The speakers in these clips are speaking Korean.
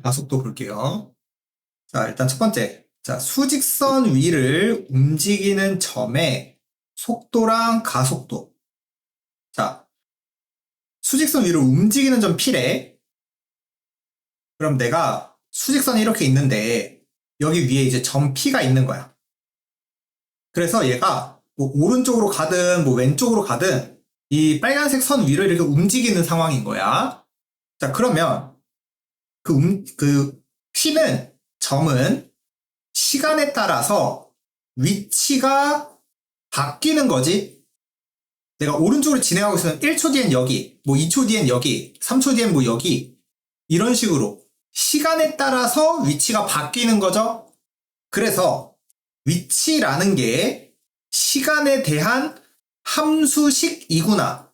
가속도 볼게요. 자, 일단 첫 번째. 자, 수직선 위를 움직이는 점의 속도랑 가속도. 자, 수직선 위를 움직이는 점 P래. 그럼 내가 수직선이 이렇게 있는데 여기 위에 이제 점 P가 있는 거야. 그래서 얘가 뭐 오른쪽으로 가든 뭐 왼쪽으로 가든 이 빨간색 선 위를 이렇게 움직이는 상황인 거야. 자, 그러면 그 P는 점은 시간에 따라서 위치가 바뀌는 거지. 내가 오른쪽으로 진행하고 있으면 1초 뒤엔 여기, 뭐 2초 뒤엔 여기, 3초 뒤엔 뭐 여기 이런 식으로 시간에 따라서 위치가 바뀌는 거죠. 그래서 위치라는 게 시간에 대한 함수식이구나.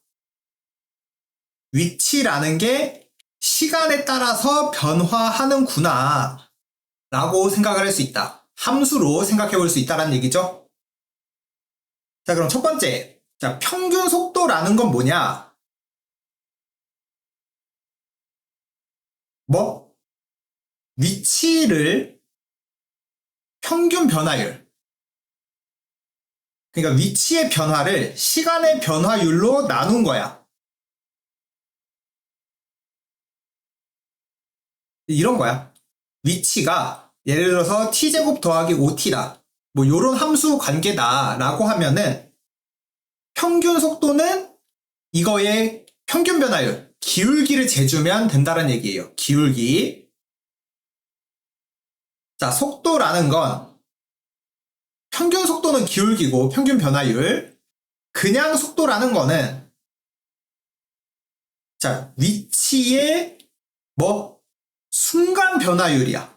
위치라는 게 시간에 따라서 변화하는구나 라고 생각을 할 수 있다. 함수로 생각해 볼 수 있다는 얘기죠. 자, 그럼 첫 번째. 자, 평균 속도라는 건 뭐냐? 뭐? 위치를 평균 변화율. 그러니까 위치의 변화를 시간의 변화율로 나눈 거야. 이런 거야. 위치가 예를 들어서 t제곱 더하기 5t다. 뭐 요런 함수 관계다 라고 하면은 평균 속도는 이거의 평균 변화율, 기울기를 재주면 된다는 얘기예요. 기울기. 자, 속도라는 건 평균 속도는 기울기고 평균 변화율. 그냥 속도라는 거는 자, 위치의 뭐 순간 변화율이야.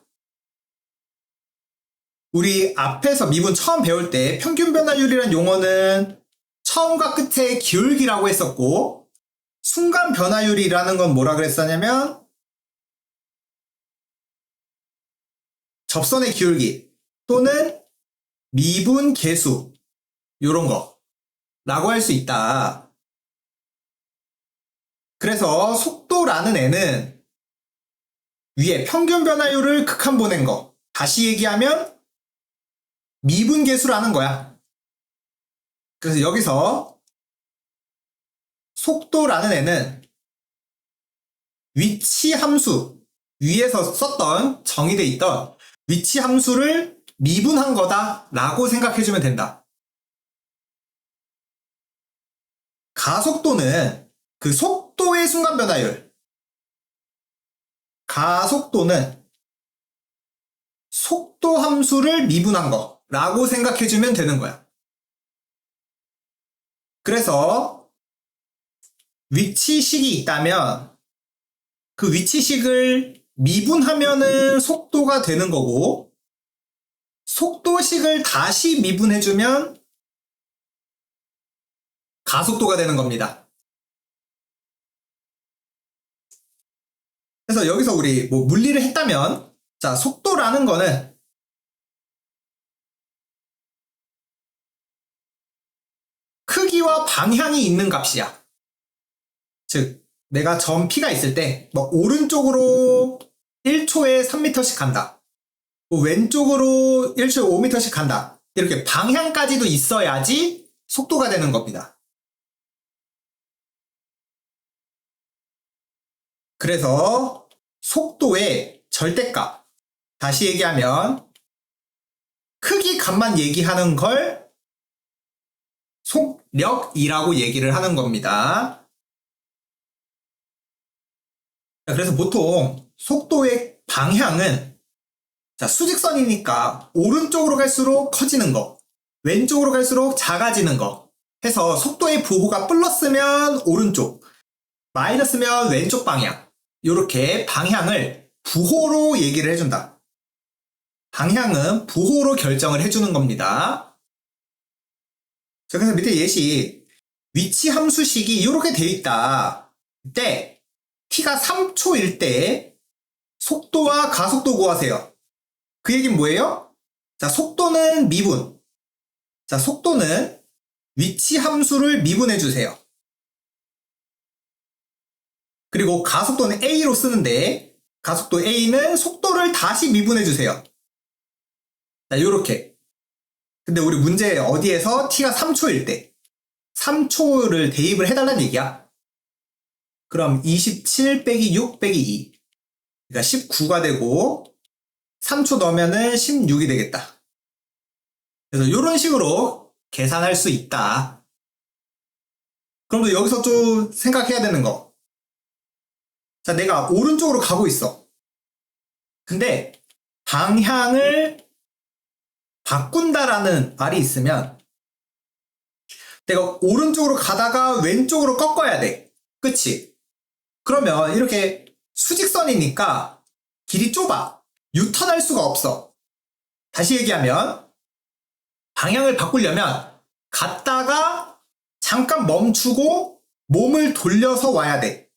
우리 앞에서 미분 처음 배울 때 평균 변화율이란 용어는 처음과 끝에 기울기라고 했었고 순간 변화율이라는 건 뭐라 그랬었냐면 접선의 기울기 또는 미분 계수 요런 거 라고 할 수 있다. 그래서 속도라는 애는 위에 평균 변화율을 극한 보낸 거 다시 얘기하면 미분 계수라는 거야. 그래서 여기서 속도라는 애는 위치 함수 위에서 썼던 정의돼 있던 위치 함수를 미분한 거다 라고 생각해주면 된다. 가속도는 그 속도의 순간 변화율. 가속도는 속도 함수를 미분한 거 라고 생각해주면 되는 거야. 그래서 위치식이 있다면 그 위치식을 미분하면은 속도가 되는 거고 속도식을 다시 미분해주면 가속도가 되는 겁니다. 그래서 여기서 우리 뭐 물리를 했다면 자, 속도라는 거는 크기와 방향이 있는 값이야. 즉 내가 점 P가 있을 때 뭐 오른쪽으로 1초에 3m씩 간다. 뭐 왼쪽으로 1초에 5m씩 간다. 이렇게 방향까지도 있어야지 속도가 되는 겁니다. 그래서 속도의 절대값 다시 얘기하면 크기 값만 얘기하는 걸 속력이라고 얘기를 하는 겁니다. 그래서 보통 속도의 방향은 자, 수직선이니까 오른쪽으로 갈수록 커지는 거, 왼쪽으로 갈수록 작아지는 거 해서 속도의 부호가 플러스면 오른쪽, 마이너스면 왼쪽 방향 이렇게 방향을 부호로 얘기를 해준다. 방향은 부호로 결정을 해주는 겁니다. 자, 그래서 밑에 예시 위치 함수식이 이렇게 되어 있다. 때 t가 3초일 때 속도와 가속도 구하세요. 그 얘기는 뭐예요? 자, 속도는 미분. 자, 속도는 위치 함수를 미분해 주세요. 그리고 가속도는 a로 쓰는데 가속도 A는 속도를 다시 미분해 주세요. 자, 요렇게. 근데 우리 문제 어디에서 t가 3초일 때 3초를 대입을 해달라는 얘기야. 그럼 27 빼기 6 빼기 2. 그러니까 19가 되고 3초 넣으면은 16이 되겠다. 그래서 이런 식으로 계산할 수 있다. 그럼 여기서 좀 생각해야 되는 거. 자, 내가 오른쪽으로 가고 있어. 근데 방향을 바꾼다라는 말이 있으면 내가 오른쪽으로 가다가 왼쪽으로 꺾어야 돼. 그치? 그러면 이렇게 수직선이니까 길이 좁아. 유턴할 수가 없어. 다시 얘기하면 방향을 바꾸려면 갔다가 잠깐 멈추고 몸을 돌려서 와야 돼.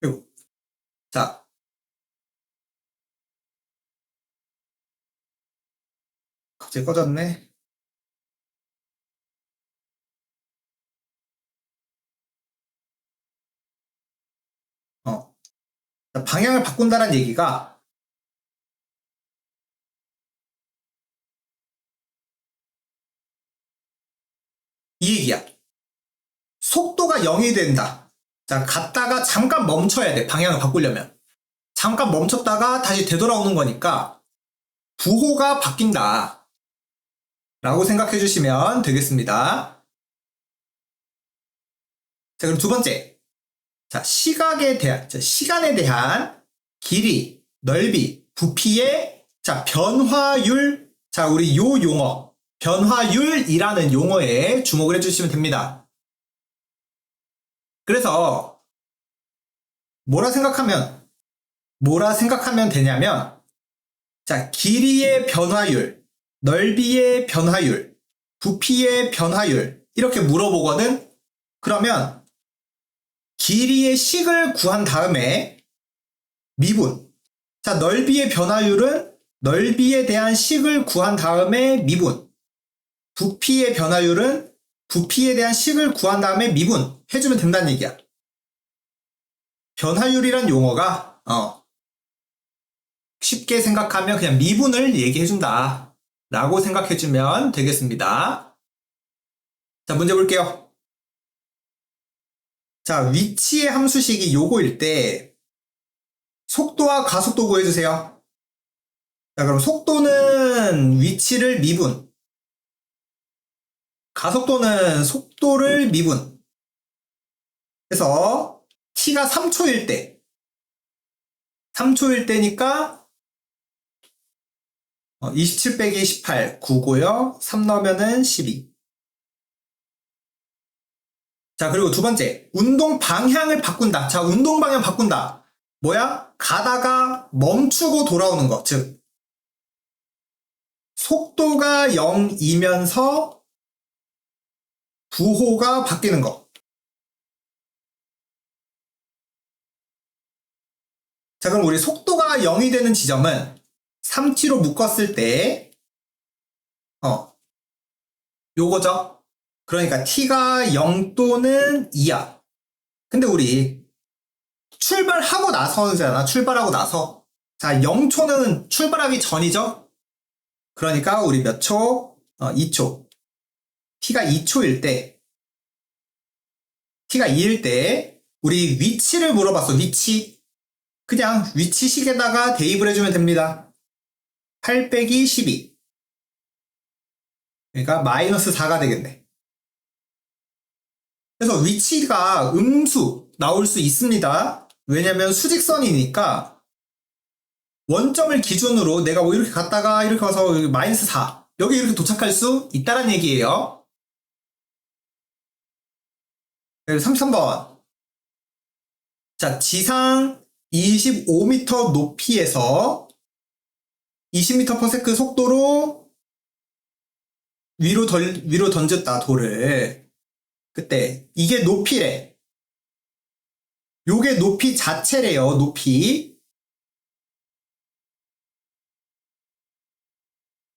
그리고 자, 갑자기 꺼졌네. 방향을 바꾼다는 얘기가 이 얘기야. 속도가 0이 된다. 자, 갔다가 잠깐 멈춰야 돼. 방향을 바꾸려면. 잠깐 멈췄다가 다시 되돌아오는 거니까 부호가 바뀐다. 라고 생각해 주시면 되겠습니다. 자, 그럼 두 번째. 자, 시간에 대한 길이, 넓이, 부피의 자, 변화율. 자, 우리 요 용어. 변화율이라는 용어에 주목을 해주시면 됩니다. 그래서 뭐라 생각하면 되냐면 자, 길이의 변화율, 넓이의 변화율, 부피의 변화율 이렇게 물어보거든. 그러면 길이의 식을 구한 다음에 미분. 자, 넓이의 변화율은 넓이에 대한 식을 구한 다음에 미분. 부피의 변화율은 부피에 대한 식을 구한 다음에 미분 해주면 된다는 얘기야. 변화율이란 용어가 쉽게 생각하면 그냥 미분을 얘기해준다 라고 생각해주면 되겠습니다. 자, 문제 볼게요. 자, 위치의 함수식이 요거일 때 속도와 가속도 구해주세요. 자, 그럼 속도는 위치를 미분, 가속도는 속도를 미분. 그래서 t가 3초일 때 3초일 때니까 27 빼기 18 9고요. 3 넣으면은 12. 자, 그리고 두 번째 운동 방향을 바꾼다. 자, 운동 방향 바꾼다. 뭐야? 가다가 멈추고 돌아오는 거. 즉 속도가 0이면서 부호가 바뀌는 거. 자, 그럼 우리 속도가 0이 되는 지점은 3t로 묶었을 때 요거죠. 그러니까 t가 0 또는 2야. 근데 우리 출발하고 나서잖아. 출발하고 나서. 자, 0초는 출발하기 전이죠. 그러니까 우리 몇 초? 2초. t가 2초일 때, t가 2일 때 우리 위치를 물어봤어. 위치. 그냥 위치식에다가 대입을 해주면 됩니다. 8 빼기 12. 그러니까 마이너스 4가 되겠네. 그래서 위치가 음수 나올 수 있습니다. 왜냐면 수직선이니까 원점을 기준으로 내가 뭐 이렇게 갔다가 이렇게 와서 마이너스 4 여기 이렇게 도착할 수 있다는 얘기예요. 33번. 자, 지상 25m 높이에서 20m/s 속도로 위로 던졌다, 돌을. 그때 이게 높이래. 요게 높이 자체래요. 높이.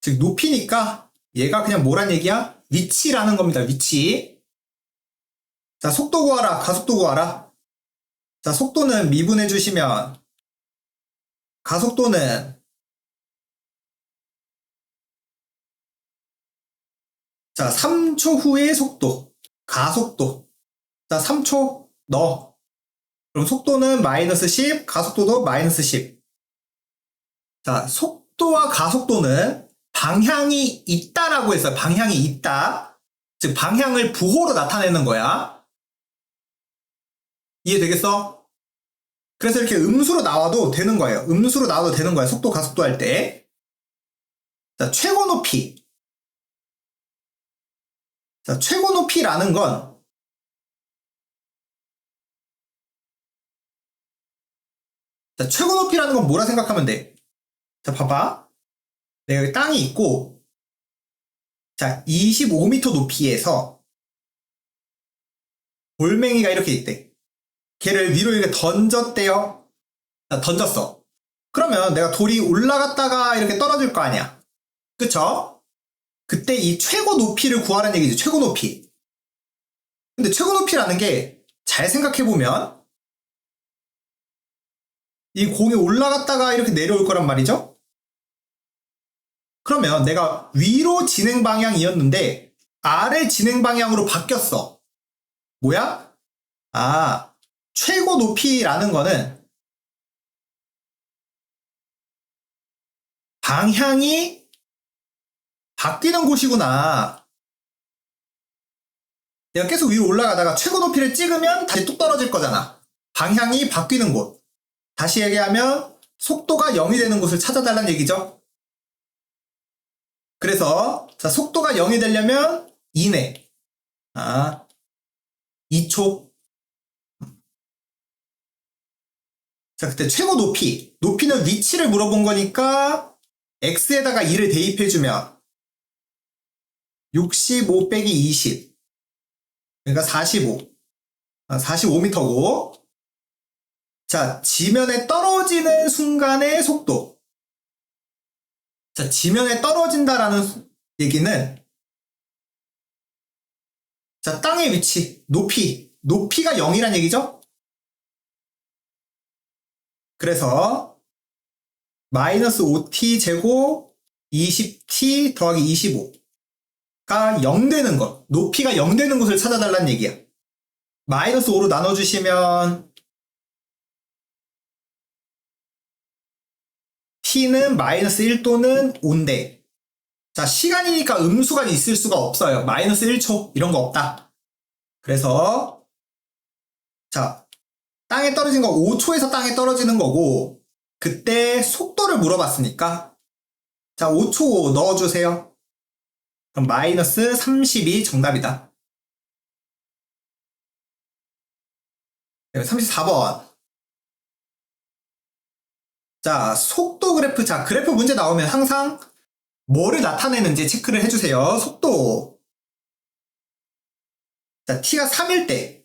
즉 높이니까 얘가 그냥 뭐란 얘기야? 위치라는 겁니다. 위치. 자, 속도 구하라. 가속도 구하라. 자, 속도는 미분해 주시면 가속도는 자, 3초 후의 속도, 가속도. 자, 3초 넣어. 그럼 속도는 마이너스 10, 가속도도 마이너스 10. 자, 속도와 가속도는 방향이 있다라고 했어요. 방향이 있다. 즉, 방향을 부호로 나타내는 거야. 이해되겠어? 그래서 이렇게 음수로 나와도 되는 거예요. 음수로 나와도 되는 거야. 속도, 가속도 할 때. 자, 최고 높이. 자, 최고 높이라는 건 자, 최고 높이라는 건 뭐라 생각하면 돼? 자, 봐봐. 내가 여기 땅이 있고 자, 25m 높이에서 돌멩이가 이렇게 있대. 걔를 위로 이렇게 던졌대요. 자, 던졌어. 그러면 내가 돌이 올라갔다가 이렇게 떨어질 거 아니야. 그쵸? 그때 이 최고 높이를 구하라는 얘기지. 최고 높이. 근데 최고 높이라는 게 잘 생각해보면 이 공이 올라갔다가 이렇게 내려올 거란 말이죠. 그러면 내가 위로 진행 방향이었는데 아래 진행 방향으로 바뀌었어. 뭐야? 아, 최고 높이라는 거는 방향이 바뀌는 곳이구나. 내가 계속 위로 올라가다가 최고 높이를 찍으면 다시 뚝 떨어질 거잖아. 방향이 바뀌는 곳. 다시 얘기하면 속도가 0이 되는 곳을 찾아달라는 얘기죠. 그래서 자, 속도가 0이 되려면 이내. 2초. 자, 그때 최고 높이. 높이는 위치를 물어본 거니까 x에다가 2를 대입해주면 65 빼기 20. 그러니까 45. 45m고. 자, 지면에 떨어지는 순간의 속도. 자, 지면에 떨어진다라는 얘기는 자, 땅의 위치, 높이가 0이란 얘기죠? 그래서 마이너스 5t 제곱 20t 더하기 25가 0 되는 것, 높이가 0 되는 곳을 찾아달라는 얘기야. 마이너스 5로 나눠주시면 t는 마이너스 1도는 5인데 자, 시간이니까 음수가 있을 수가 없어요. 마이너스 1초 이런 거 없다. 그래서 자, 땅에 떨어진 거 5초에서 땅에 떨어지는 거고 그때 속도를 물어봤으니까 자, 5초 넣어주세요. 그럼 마이너스 32 정답이다. 34번. 자, 속도 그래프. 자, 그래프 문제 나오면 항상 뭐를 나타내는지 체크를 해주세요. 속도. 자, t가 3일 때.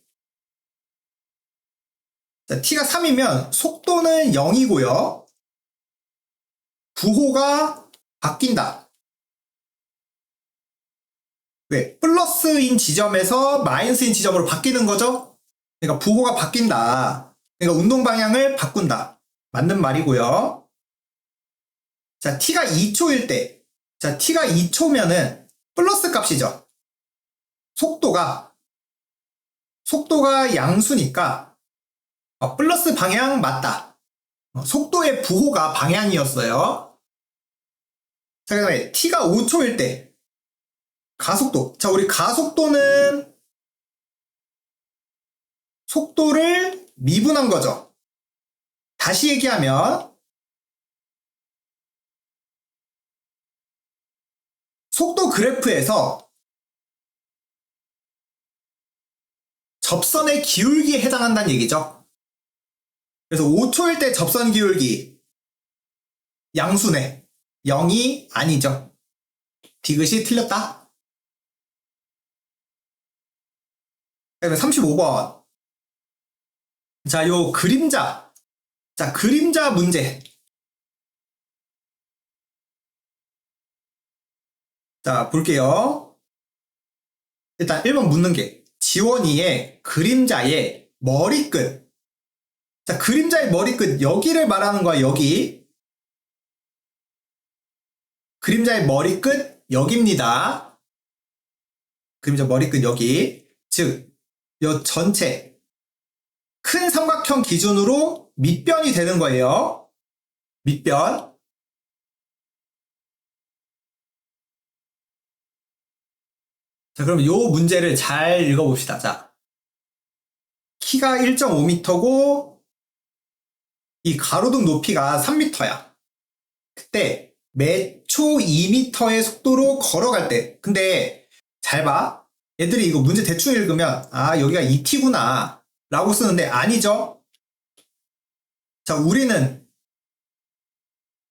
자, t가 3이면 속도는 0이고요. 부호가 바뀐다. 왜? 플러스인 지점에서 마이너스인 지점으로 바뀌는 거죠? 그러니까 부호가 바뀐다. 그러니까 운동 방향을 바꾼다. 맞는 말이고요. 자, t가 2초일 때. 자, t가 2초면은 플러스 값이죠. 속도가 양수니까 플러스 방향 맞다. 속도의 부호가 방향이었어요. 자, 그 다음에 t가 5초일 때 가속도. 자, 우리 가속도는 속도를 미분한 거죠. 다시 얘기하면 속도 그래프에서 접선의 기울기에 해당한다는 얘기죠. 그래서 5초일 때 접선 기울기 양수네. 0이 아니죠. 디귿이 틀렸다. 그다음에 35번. 자, 요 그림자. 자, 그림자 문제. 자, 볼게요. 일단 1번 묻는 게 지원이의 그림자의 머리끝. 자, 그림자의 머리끝 여기를 말하는 거야. 여기. 그림자의 머리끝 여기입니다. 그림자 머리끝 여기. 즉, 이 전체 큰 삼각형 기준으로 밑변이 되는 거예요. 밑변. 자, 그럼 이 문제를 잘 읽어봅시다. 자, 키가 1.5m고 이 가로등 높이가 3m야. 그때 매 초 2m의 속도로 걸어갈 때, 근데 잘 봐. 애들이 이거 문제 대충 읽으면 아, 여기가 2t구나 라고 쓰는데 아니죠. 자, 우리는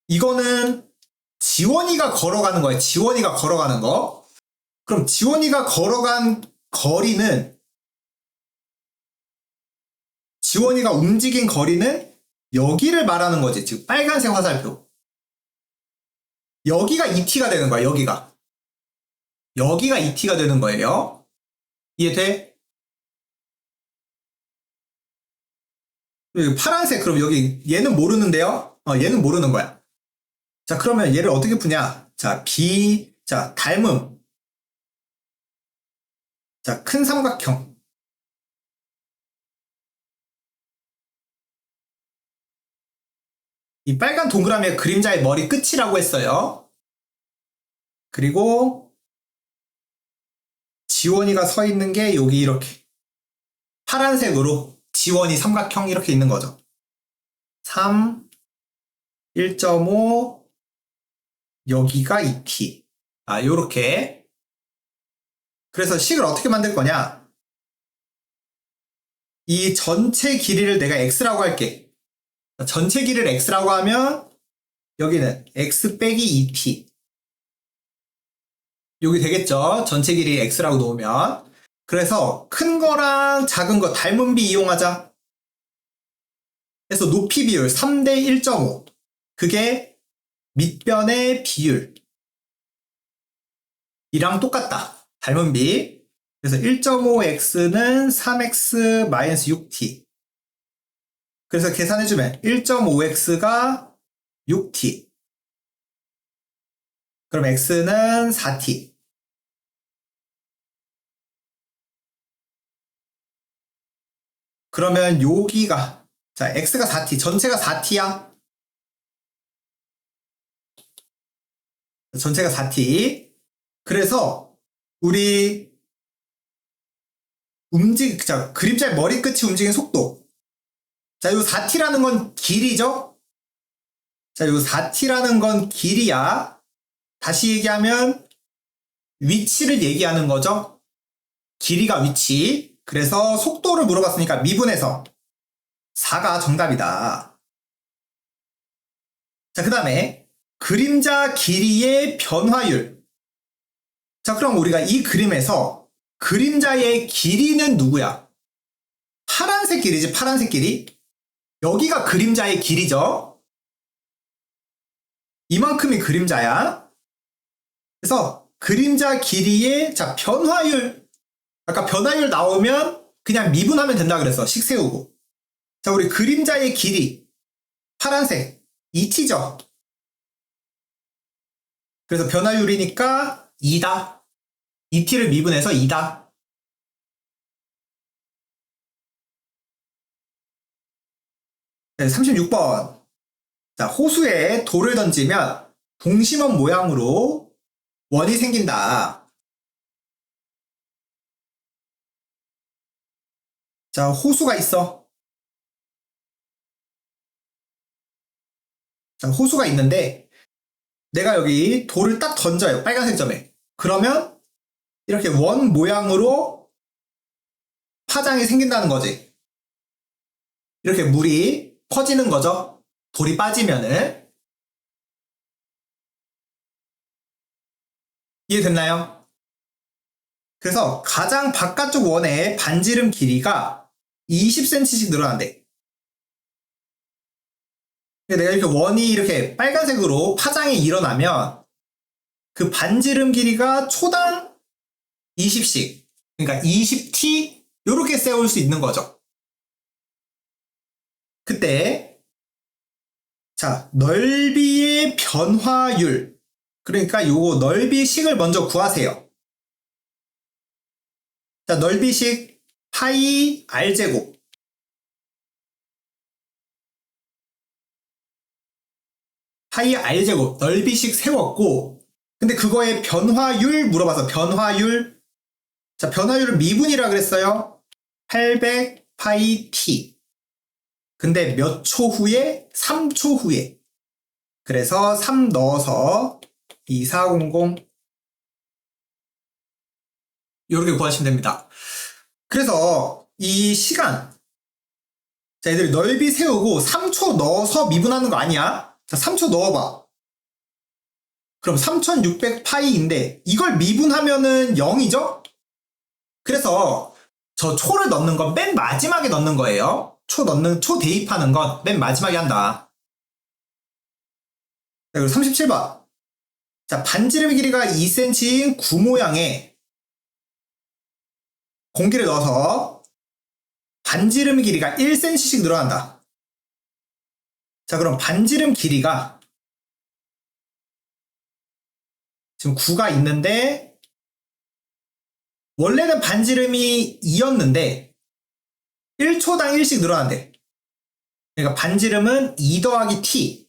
이거는 지원이가 걸어가는 거예요. 지원이가 걸어가는 거. 그럼 지원이가 걸어간 거리는, 지원이가 움직인 거리는 여기를 말하는 거지. 즉 빨간색 화살표. 여기가 2t가 되는 거야. 여기가 2t가 되는 거예요. 이해돼? 파란색, 그럼 여기 얘는 모르는데요? 얘는 모르는 거야. 자, 그러면 얘를 어떻게 푸냐? 자, 자, 닮음. 자, 큰 삼각형. 이 빨간 동그라미의 그림자의 머리 끝이라고 했어요. 그리고 지원이가 서 있는 게 여기 이렇게 파란색으로 지원이 삼각형 이렇게 있는 거죠. 3, 1.5, 여기가 2t. 요렇게. 그래서 식을 어떻게 만들 거냐? 이 전체 길이를 내가 x라고 할게. 전체 길이를 x라고 하면 여기는 x 빼기 2t. 여기 되겠죠? 전체 길이 x라고 놓으면. 그래서 큰 거랑 작은 거 닮은비 이용하자. 그래서 높이 비율 3대 1.5. 그게 밑변의 비율 이랑 똑같다. 닮은비. 그래서 1.5x는 3x-6t. 그래서 계산해주면 1.5x가 6t. 그럼 x는 4t. 그러면 여기가, 자, x가 4t, 전체가 4t야. 전체가 4t. 그래서 우리 자, 그림자의 머리끝이 움직이는 속도. 자, 요 4t라는 건 길이죠? 자, 요 4t라는 건 길이야. 다시 얘기하면 위치를 얘기하는 거죠. 길이가 위치. 그래서 속도를 물어봤으니까 미분해서 4가 정답이다. 자, 그 다음에 그림자 길이의 변화율. 자, 그럼 우리가 이 그림에서 그림자의 길이는 누구야? 파란색 길이지, 파란색 길이. 여기가 그림자의 길이죠. 이만큼이 그림자야. 그래서 그림자 길이의, 자, 변화율. 아까 변화율 나오면 그냥 미분하면 된다 그랬어. 식 세우고. 자, 우리 그림자의 길이 파란색 2t죠. 그래서 변화율이니까 2다. 2t를 미분해서 2다. 네, 36번. 자, 호수에 돌을 던지면 동심원 모양으로 원이 생긴다. 자, 호수가 있어. 자, 호수가 있는데 내가 여기 돌을 딱 던져요. 빨간색 점에. 그러면 이렇게 원 모양으로 파장이 생긴다는 거지. 이렇게 물이 퍼지는 거죠. 돌이 빠지면은. 이해됐나요? 그래서 가장 바깥쪽 원의 반지름 길이가 20cm씩 늘어난대. 내가 이렇게 원이 이렇게 빨간색으로 파장이 일어나면 그 반지름 길이가 초당 20씩, 그러니까 20t 이렇게 세울 수 있는 거죠. 그때 자, 넓이의 변화율, 그러니까 요거 넓이식을 먼저 구하세요. 자, 넓이식 파이 r제곱. 파이 r제곱 넓이식 세웠고, 근데 그거의 변화율 물어봐서 변화율. 자, 변화율을 미분이라 그랬어요. 800 파이 t. 근데 몇 초 후에? 3초 후에. 그래서 3 넣어서 2400 이렇게 구하시면 됩니다. 그래서 이 시간, 자, 얘들 넓이 세우고 3초 넣어서 미분하는 거 아니야? 자, 3초 넣어봐. 그럼 3600 파이인데 이걸 미분하면은 0이죠? 그래서 저 초를 넣는 건 맨 마지막에 넣는 거예요. 초 대입하는 건 맨 마지막에 한다. 자, 그리고 37번. 자, 반지름 길이가 2cm인 구 모양에 공기를 넣어서 반지름 길이가 1cm씩 늘어난다. 자, 그럼 반지름 길이가 지금 9가 있는데 원래는 반지름이 2였는데 1초당 1씩 늘어난대. 그러니까 반지름은 2 더하기 t.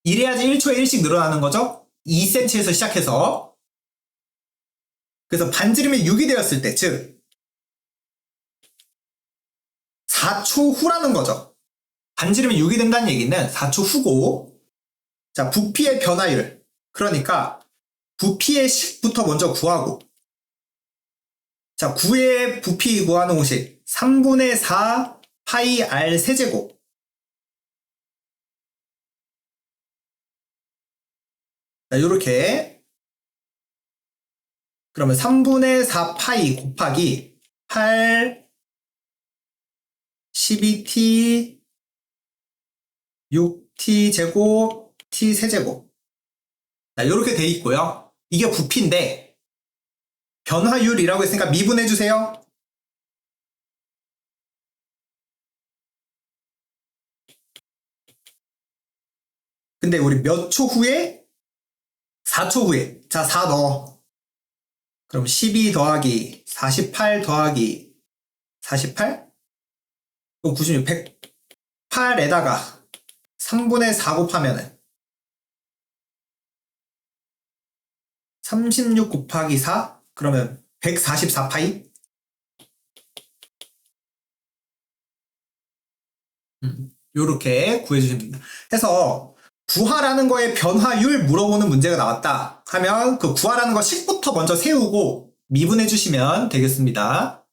이래야지 1초에 1씩 늘어나는 거죠. 2cm에서 시작해서. 그래서 반지름이 6이 되었을 때, 즉 4초 후라는 거죠. 반지름이 6이 된다는 얘기는 4초 후고, 자, 부피의 변화율. 그러니까 부피의 식부터 먼저 구하고, 자, 9의 부피 구하는 공식 3분의 4 파이 r 세제곱. 자, 요렇게. 그러면 3분의 4 파이 곱하기 8 12t 6t 제곱 t 세제곱. 자, 요렇게 돼 있고요. 이게 부피인데 변화율이라고 했으니까 미분해 주세요. 근데 우리 몇 초 후에? 4초 후에. 자, 4 넣어. 그럼 12 더하기 48 더하기 48? 그럼 96, 108에다가 3분의 4 곱하면은 36 곱하기 4? 그러면 144 파이? 요렇게 구해주시면 됩니다. 해서 구하라는 거에 변화율 물어보는 문제가 나왔다 하면 그 구하라는 거 식부터 먼저 세우고 미분해 주시면 되겠습니다.